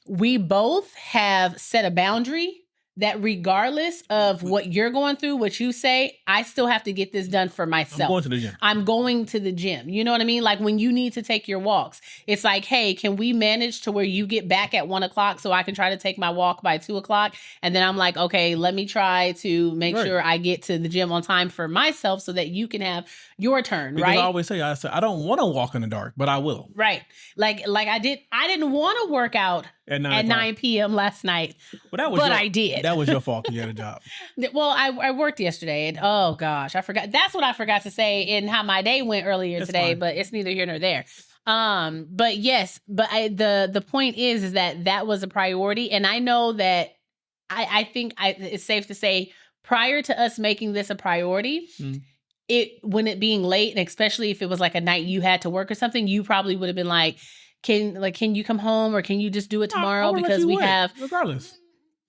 we both have set a boundary that regardless of what you're going through, what you say, I still have to get this done for myself. I'm going to the gym. I'm going to the gym. You know what I mean? Like when you need to take your walks, it's like, hey, can we manage to where you get back at 1 o'clock so I can try to take my walk by 2 o'clock? And then I'm like, okay, let me try to make sure I get to the gym on time for myself so that you can have your turn, because right? I always say, I don't want to walk in the dark, but I will. Right. Like I didn't want to work out at 9 p.m. last night, but I did. That was your fault because you had a job. Well, I worked yesterday, and oh gosh, I forgot. That's what I forgot to say in how my day went earlier today. Fine. But it's neither here nor there. But yes, but the point is that was a priority, and I know that I think it's safe to say prior to us making this a priority. When it being late, and especially if it was like a night you had to work or something, you probably would have been like, can you come home or can you just do it tomorrow? Because we have regardless.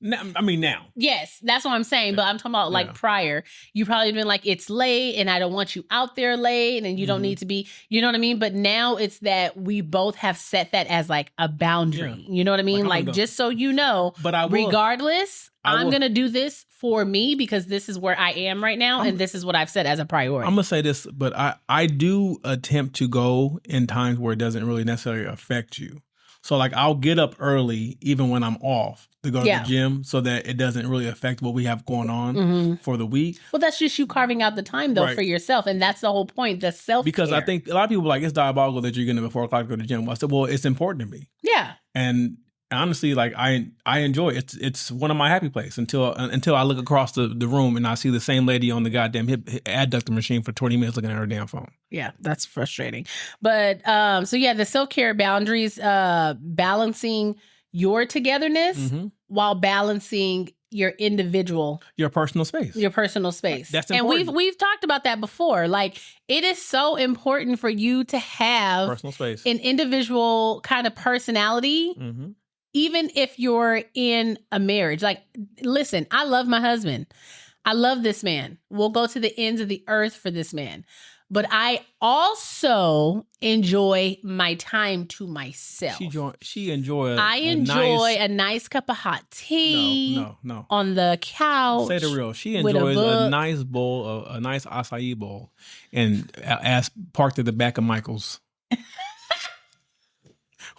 Now. Yes, that's what I'm saying. But I'm talking about like prior. You probably been like, it's late and I don't want you out there late and you don't need to be, you know what I mean? But now it's that we both have set that as like a boundary. You know what I mean? Like just so you know, but regardless, I'm going to do this for me because this is where I am right now. And this is what I've set as a priority. I'm going to say this, but I do attempt to go in times where it doesn't really necessarily affect you. So like I'll get up early even when I'm off to go to the gym so that it doesn't really affect what we have going on for the week. Well, that's just you carving out the time though for yourself. And that's the whole point, the self-care. Because I think a lot of people are like, it's diabolical that you're getting up at 4 o'clock to go to the gym. I said, well, it's important to me. Yeah. And honestly, like I enjoy it. It's one of my happy places until I look across the room and I see the same lady on the goddamn hip adductor machine for 20 minutes looking at her damn phone. Yeah, that's frustrating. But so yeah, the self-care boundaries, balancing your togetherness while balancing your personal space. That's important. And we've talked about that before. Like it is so important for you to have personal space, an individual kind of personality. Even if you're in a marriage. Like, listen, I love my husband. I love this man. We'll go to the ends of the earth for this man. But I also enjoy my time to myself. She enjoys. I enjoy a nice cup of hot tea. No. On the couch. Say the real. She enjoys a nice bowl, a nice acai bowl, and parked at the back of Michael's,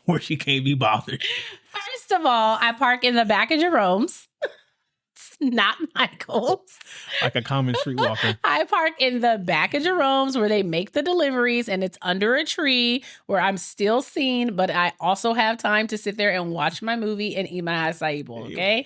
where she can't be bothered. First of all, I park in the back of Jerome's. Not Michael's. Like a common streetwalker. I park in the back of Jerome's where they make the deliveries and it's under a tree where I'm still seen, but I also have time to sit there and watch my movie and eat my acai bowl, okay?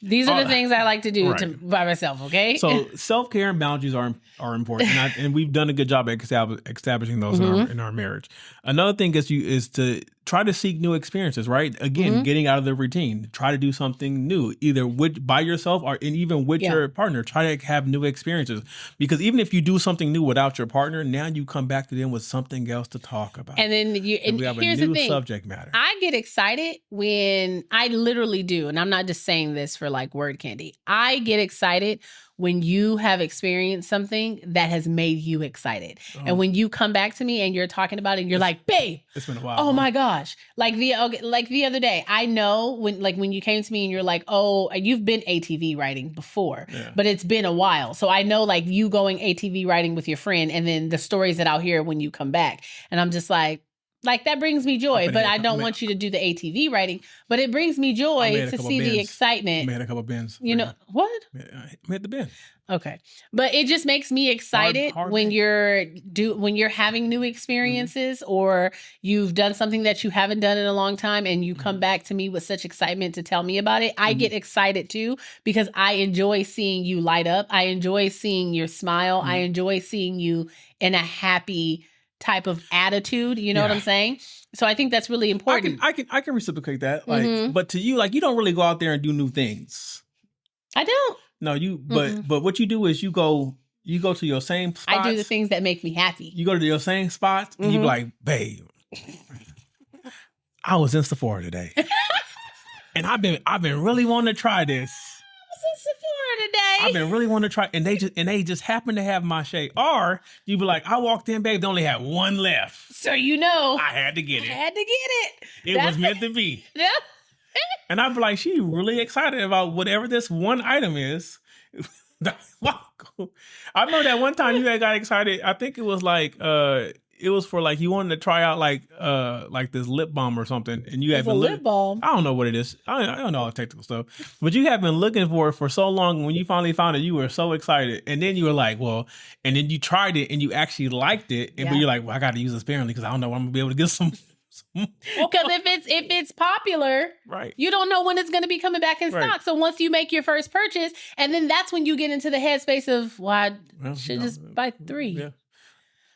These are the things I like to do by myself, okay? So self-care and boundaries are important, and we've done a good job at establishing those in our marriage. Another thing is to try to seek new experiences, right? Again, getting out of the routine. Try to do something new, either by yourself or even with your partner. Try to have new experiences, because even if you do something new without your partner, now you come back to them with something else to talk about. And then we have here's a new the thing. Subject matter. I get excited when I literally do, and I'm not just saying this for like word candy. I get excited when you have experienced something that has made you excited. And when you come back to me and you're talking about it and you're like, babe, it's been a while. Oh my gosh. Like the other day, I know when you came to me and you're like, oh, you've been ATV riding before, but it's been a while. So I know like you going ATV riding with your friend and then the stories that I'll hear when you come back. And I'm just like that brings me joy, but I don't want you to do the ATV riding, but it brings me joy to see the excitement. I made a couple bends. You know, what? I made the bend. Okay. But it just makes me excited when you're having new experiences or you've done something that you haven't done in a long time and you come back to me with such excitement to tell me about it. I get excited too because I enjoy seeing you light up. I enjoy seeing your smile. I enjoy seeing you in a happy type of attitude. You know what I'm saying? So I think that's really important. I can reciprocate that. Like, but to you, like you don't really go out there and do new things. I don't. No, but what you do is you go to your same spots. I do the things that make me happy. You go to your same spots and you be like, babe, I was in Sephora today. And I've been really wanting to try this. Sephora today. I've been really wanting to try, and they just happen to have my shade. Or you be like, I walked in, babe, they only had one left. So you know, I had to get it. It was meant to be. Yeah. And I'd be like, she really excited about whatever this one item is. I remember that one time you had got excited. I think it was like it was for like you wanted to try out like this lip balm or something, and you had It's been a lip balm. I don't know what it is. I don't know all the technical stuff, but you have been looking for it for so long. When you finally found it, you were so excited, and then you were like, well, and then you tried it and you actually liked it, and but you're like, well, I got to use it sparingly because I don't know when I'm gonna be able to get some. Well, because if it's popular, Right. you don't know when it's going to be coming back in Right. stock. So once you make your first purchase, and then that's when you get into the headspace of, well, I should just buy 3. Yeah.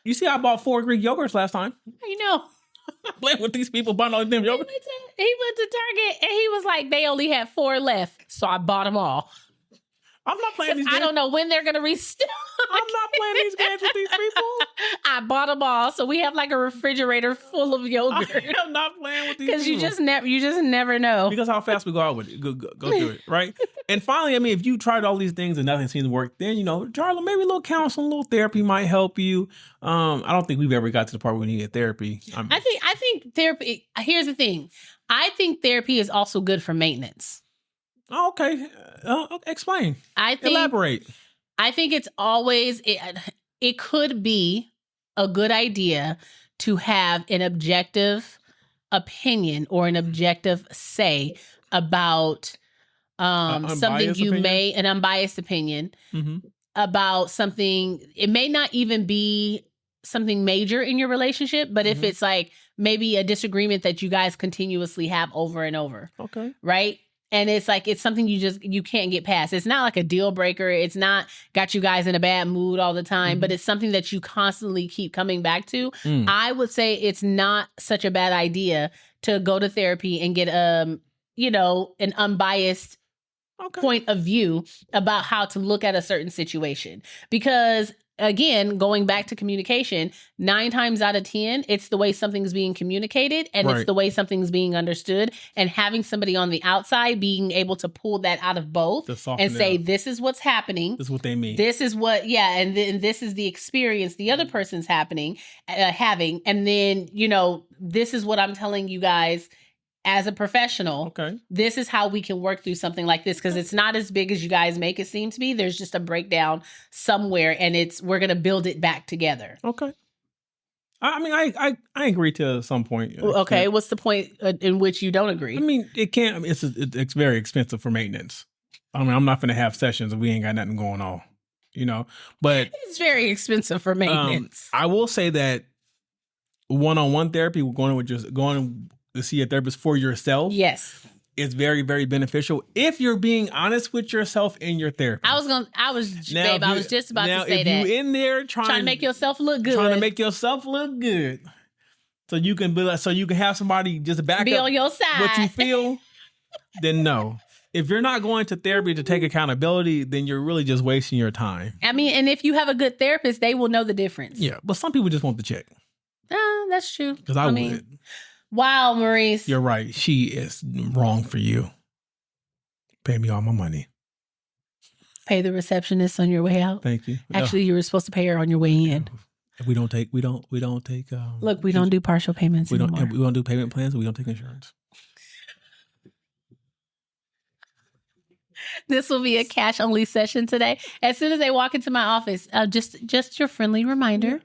You see, I bought 4 Greek yogurts last time. You know, Playing with these people buying all them he yogurts. went to Target and he was like, they only had 4 left, so I bought them all. I'm not playing these games. I don't know when they're going to restock. I'm not playing these games with these people. I bought them all, so we have like a refrigerator full of yogurt. I'm not playing with these Because people. you just never know. Because how fast we go out with it, go through it, right? And finally, I mean, if you tried all these things and nothing seems to work, then Charlotte, maybe a little counseling, a little therapy might help you. I don't think we've ever got to the part where we need therapy. I think therapy. Here's the thing. I think therapy is also good for maintenance. Oh, okay. Explain. Elaborate. I think it's always it could be a good idea to have an objective opinion or an objective say about something you opinion? an unbiased opinion Mm-hmm. about something. It may not even be something major in your relationship, but if it's like maybe a disagreement that you guys continuously have over and over, Okay. right? And it's like, it's something you can't get past. It's not like a deal breaker. It's not got you guys in a bad mood all the time, but it's something that you constantly keep coming back to. I would say it's not such a bad idea to go to therapy and get, an unbiased point of view about how to look at a certain situation. Because again, going back to communication, 9 times out of 10, it's the way something's being communicated and it's the way something's being understood. And having somebody on the outside being able to pull that out of both and say, this is what's happening. This is what they mean. This is what, and then this is the experience the other person's having. And then, this is what I'm telling you guys as a professional. Okay. This is how we can work through something like this, because it's not as big as you guys make it seem to be. There's just a breakdown somewhere, and we're going to build it back together. Okay. I mean, I agree to some point. Okay. What's the point in which you don't agree? I mean, it can't. It's very expensive for maintenance. I mean, I'm not going to have sessions if we ain't got nothing going on, But it's very expensive for maintenance. I will say that one-on-one therapy, going to see a therapist for yourself. Yes. It's very, very beneficial if you're being honest with yourself in your therapy. I was just about to say that. Now, if you in there trying to make yourself look good. Trying to make yourself look good. So you can have somebody just back be up on your side. what you feel, then no. If you're not going to therapy to take accountability, then you're really just wasting your time. I mean, and if you have a good therapist, they will know the difference. Yeah, but some people just want the check. That's true. Because I would. Wow, Maurice. You're right. She is wrong for you. Pay me all my money. Pay the receptionist on your way out. Thank you. Actually, you were supposed to pay her on your way in. We don't take. Look, we don't do partial payments anymore. We don't do payment plans. And we don't take insurance. This will be a cash only session today. As soon as they walk into my office, just your friendly reminder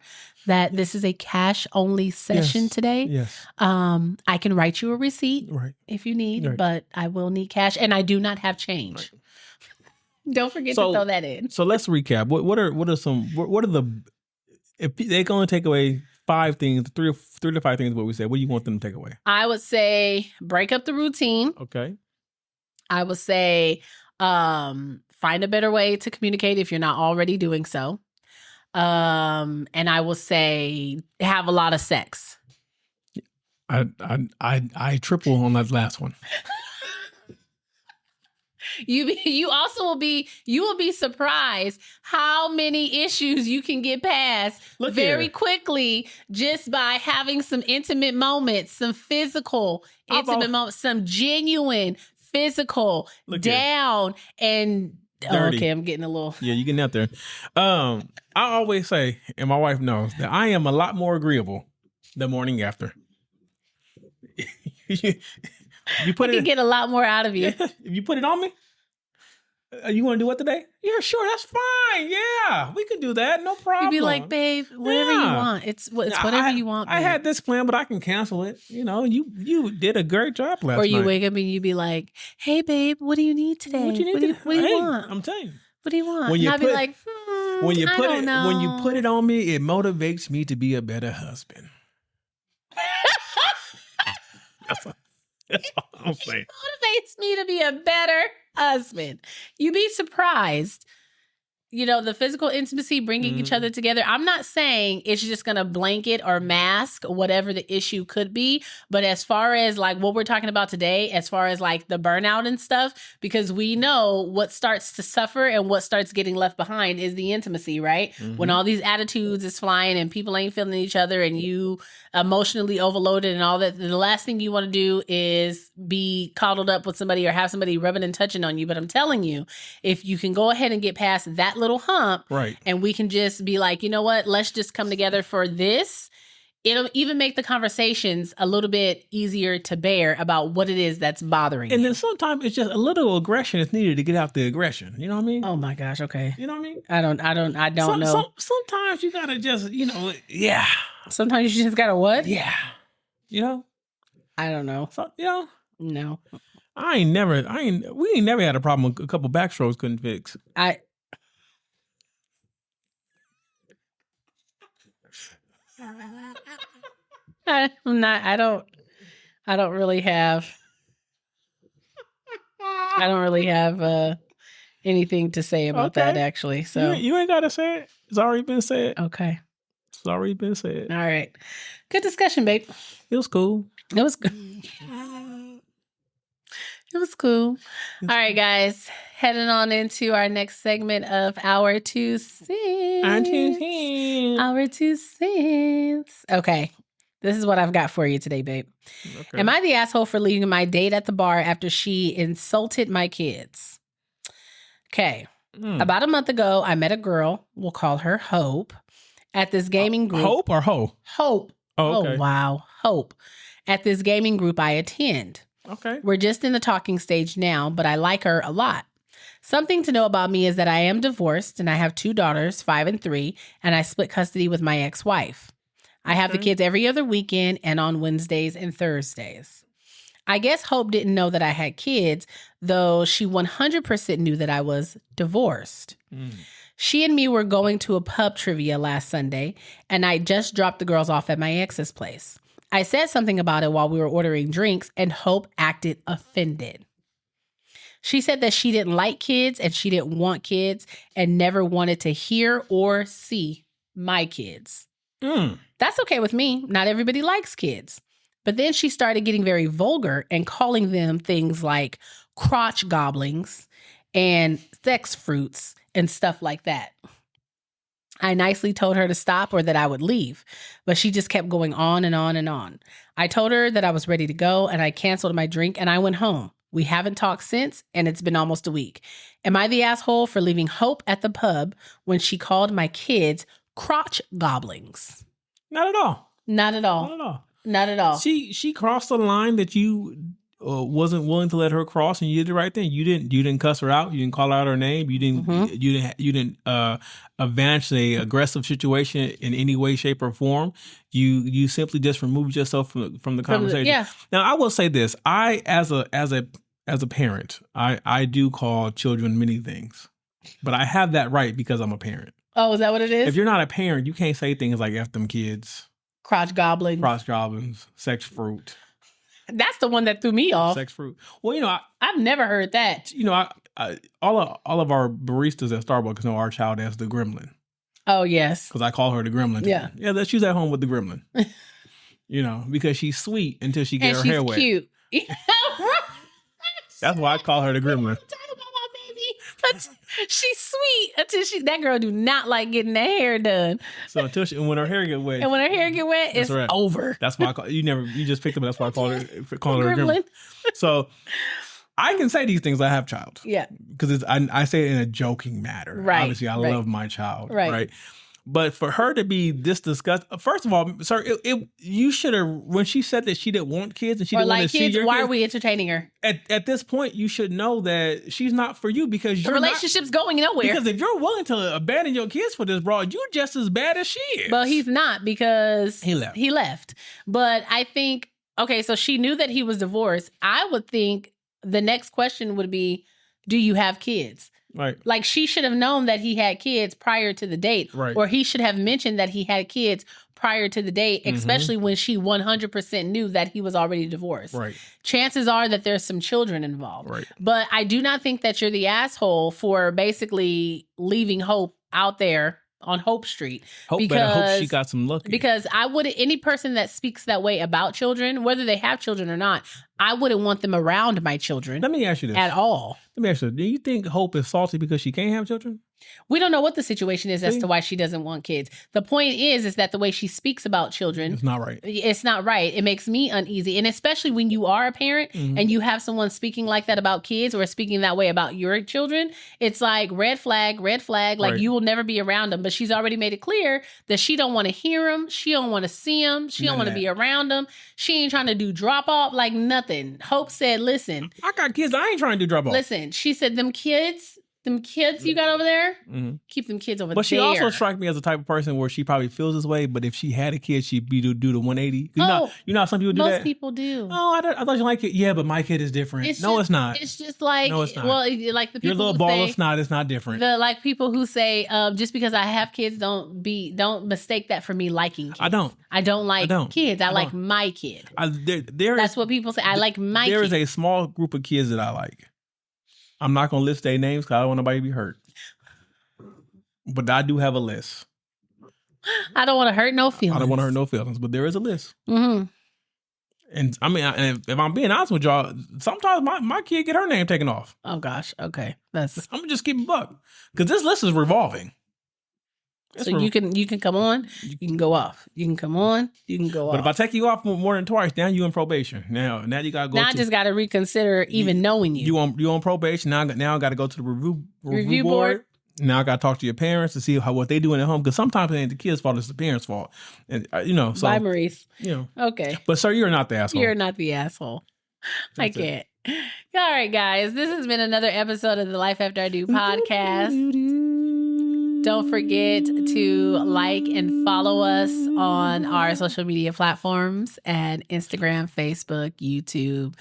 that this is a cash only session today. Yes. I can write you a receipt if you need, but I will need cash, and I do not have change. Right. Don't forget to throw that in. So let's recap. What are the if they can only take away 5 things, 3 to 5 things, what we said, what do you want them to take away? I would say break up the routine. Okay. I would say find a better way to communicate if you're not already doing so. And I will say have a lot of sex. I triple on that last one. You also will be surprised how many issues you can get past very quickly just by having some intimate moments, some physical intimate moments, some genuine physical down and dirty. Okay, I'm getting a little. Yeah, you're getting out there. I always say, and my wife knows, that I am a lot more agreeable the morning after. You put I can get a lot more out of you. If you put it on me, you want to do what today? Yeah, sure, that's fine. Yeah, we can do that. No problem. You'd be like, babe, whatever you want. It's whatever you want. Babe. I had this plan, but I can cancel it. You know, you did a great job last night. Or you wake up and you be like, hey, babe, what do you need today? What do you want? I'm telling you. What do you want? When you and I'll be like, when you I put don't it know. when you put it on me, it motivates me to be a better husband. That's all I'm saying. It motivates me to be a better husband. You'd be surprised. You know, the physical intimacy, bringing each other together. I'm not saying it's just going to blanket or mask whatever the issue could be. But as far as like what we're talking about today, as far as like the burnout and stuff, because we know what starts to suffer and what starts getting left behind is the intimacy, right? When all these attitudes is flying and people ain't feeling each other and you emotionally overloaded and all that, the last thing you want to do is be coddled up with somebody or have somebody rubbing and touching on you. But I'm telling you, if you can go ahead and get past that little hump, right, and we can just be like, you know what, let's just come together for this, it'll even make the conversations a little bit easier to bear about what it is that's bothering you. And then sometimes it's just a little aggression is needed to get out the aggression. You know what I mean? Oh my gosh, okay. You know what I mean? I don't know. Sometimes you gotta just, yeah. Sometimes you just gotta what? Yeah. You know? I don't know. So, you know? No. We ain't never had a problem a couple backstrokes couldn't fix. I don't really have anything to say about that actually. So you ain't gotta say it. It's already been said. Okay. It's already been said. All right. Good discussion, babe. It was cool. It was good. It was cool. All right, guys. Heading on into our next segment of Our 2 Cents. Our 2 Cents. Okay. This is what I've got for you today, babe. Okay. Am I the asshole for leaving my date at the bar after she insulted my kids? Okay. About a month ago, I met a girl, we'll call her Hope, at this gaming group. Hope or Ho? Hope. Oh, okay. Oh, wow. Hope. At this gaming group I attend. Okay. We're just in the talking stage now, but I like her a lot. Something to know about me is that I am divorced and I have 2 daughters, 5 and 3, and I split custody with my ex-wife. I have the kids every other weekend and on Wednesdays and Thursdays. I guess Hope didn't know that I had kids, though she 100% knew that I was divorced. She and me were going to a pub trivia last Sunday, and I just dropped the girls off at my ex's place. I said something about it while we were ordering drinks, and Hope acted offended. She said that she didn't like kids and she didn't want kids and never wanted to hear or see my kids. That's okay with me. Not everybody likes kids. But then she started getting very vulgar and calling them things like crotch gobblings and sex fruits and stuff like that. I nicely told her to stop or that I would leave, but she just kept going on and on and on. I told her that I was ready to go and I canceled my drink and I went home. We haven't talked since and it's been almost a week. Am I the asshole for leaving Hope at the pub when she called my kids crotch gobblings? Not at all. Not at all. Not at all. Not at all. She crossed the line that you wasn't willing to let her cross, and you did the right thing. You didn't cuss her out. You didn't call out her name. You didn't advance a aggressive situation in any way, shape, or form. You simply just removed yourself from the conversation. Yeah. Now I will say this: I as a parent, I do call children many things, but I have that right because I'm a parent. Oh, is that what it is? If you're not a parent, you can't say things like "f them kids." Crotch goblins, sex fruit. That's the one that threw me off. Sex fruit. Well, I've never heard that. All of our baristas at Starbucks know our child as the gremlin. Oh, yes. Because I call her the gremlin. Yeah, she's at home with the gremlin. Because she's sweet until she gets her hair wet. She's cute. That's why I call her the gremlin. But she's sweet until that girl do not like getting that hair done. So when her hair get wet. And when her hair get wet, it's over. That's why I call you just picked up. That's why I call her a gremlin. So I can say these things. I have child. Yeah. Because I say it in a joking manner. Right. Obviously, I love my child. Right. But for her to be this disgusted, first of all, sir, you should have, when she said that she didn't want kids and she Or didn't want like to see kids, your why kids, are we entertaining her? at this point, you should know that she's not for you because The you're relationship's going nowhere. Because if you're willing to abandon your kids for this broad, you're just as bad as she is. But he's not because He left. He left. But I think, okay, so she knew that he was divorced. I would think the next question would be, do you have kids? Right. Like she should have known that he had kids prior to the date. Right. Or he should have mentioned that he had kids prior to the date, especially when she 100% knew that he was already divorced. Right. Chances are that there's some children involved. Right. But I do not think that you're the asshole for basically leaving Hope out there on Hope Street. Hope she got some luck. Because I wouldn't, any person that speaks that way about children, whether they have children or not, I wouldn't want them around my children. Let me ask you this. At all. Let me ask you, do you think Hope is salty because she can't have children? We don't know what the situation is as to why she doesn't want kids. The point is that the way she speaks about children, it's not right. It's not right. It makes me uneasy. And especially when you are a parent and you have someone speaking like that about kids or speaking that way about your children, it's like red flag, like you will never be around them. But she's already made it clear that she don't want to hear them. She don't want to see them. She don't want to be around them. She ain't trying to do drop off, like nothing. Hope said, listen. I got kids. I ain't trying to do drop off. Listen, she said, them kids you got over there, keep them kids over there. But she also struck me as the type of person where she probably feels this way, but if she had a kid, she'd do the 180. You know how some people do that? Most people do. Oh, I thought you liked it. Yeah, but my kid is different. It's not. It's just like, no, it's not. Well, like the people your little ball of snot is not different. The like people who say, just because I have kids, don't mistake that for me liking kids. I don't like kids. I like my kid. That's what people say. I like my kid. There is a small group of kids that I like. I'm not going to list their names because I don't want nobody to be hurt. But I do have a list. I don't want to hurt no feelings. I don't want to hurt no feelings, but there is a list. Mm-hmm. And I mean, if I'm being honest with y'all, sometimes my kid get her name taken off. Oh, gosh. Okay. I'm going to just keep it buck. Because this list is revolving. So you can come on, you can go off. You can come on, you can go off. But if I take you off more than twice, now you in probation. Now you gotta go. Now I just gotta reconsider even knowing you. You on probation. Now I gotta go to the review board. Now I gotta talk to your parents to see what they doing at home. Because sometimes it ain't the kid's fault, it's the parents' fault. And so bye, Maurice. Okay. But sir, you're not the asshole. You're not the asshole. I can't. All right, guys. This has been another episode of the Life After I Do podcast. Don't forget to like and follow us on our social media platforms at Instagram, Facebook, YouTube,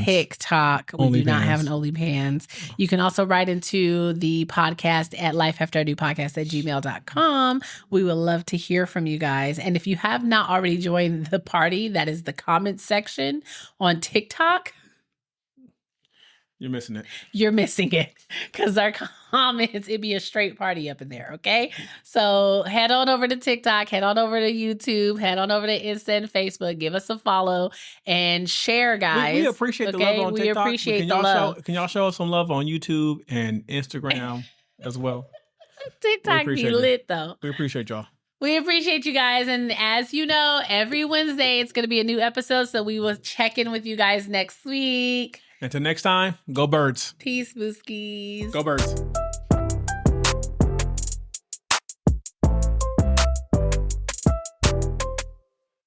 TikTok. We do not have an OnlyPans. You can also write into the podcast at lifeafteridopodcast@gmail.com. We would love to hear from you guys. And if you have not already joined the party, that is the comment section on TikTok. You're missing it. You're missing it because our comments, it'd be a straight party up in there, okay? So head on over to TikTok, head on over to YouTube, head on over to Insta and Facebook, give us a follow and share, guys. We appreciate the love on TikTok. We appreciate the love. Can y'all show us some love on YouTube and Instagram as well? TikTok be lit, though. We appreciate y'all. We appreciate you guys. And as you know, every Wednesday, it's going to be a new episode. So we will check in with you guys next week. Until next time, go birds. Peace, Booskies. Go birds.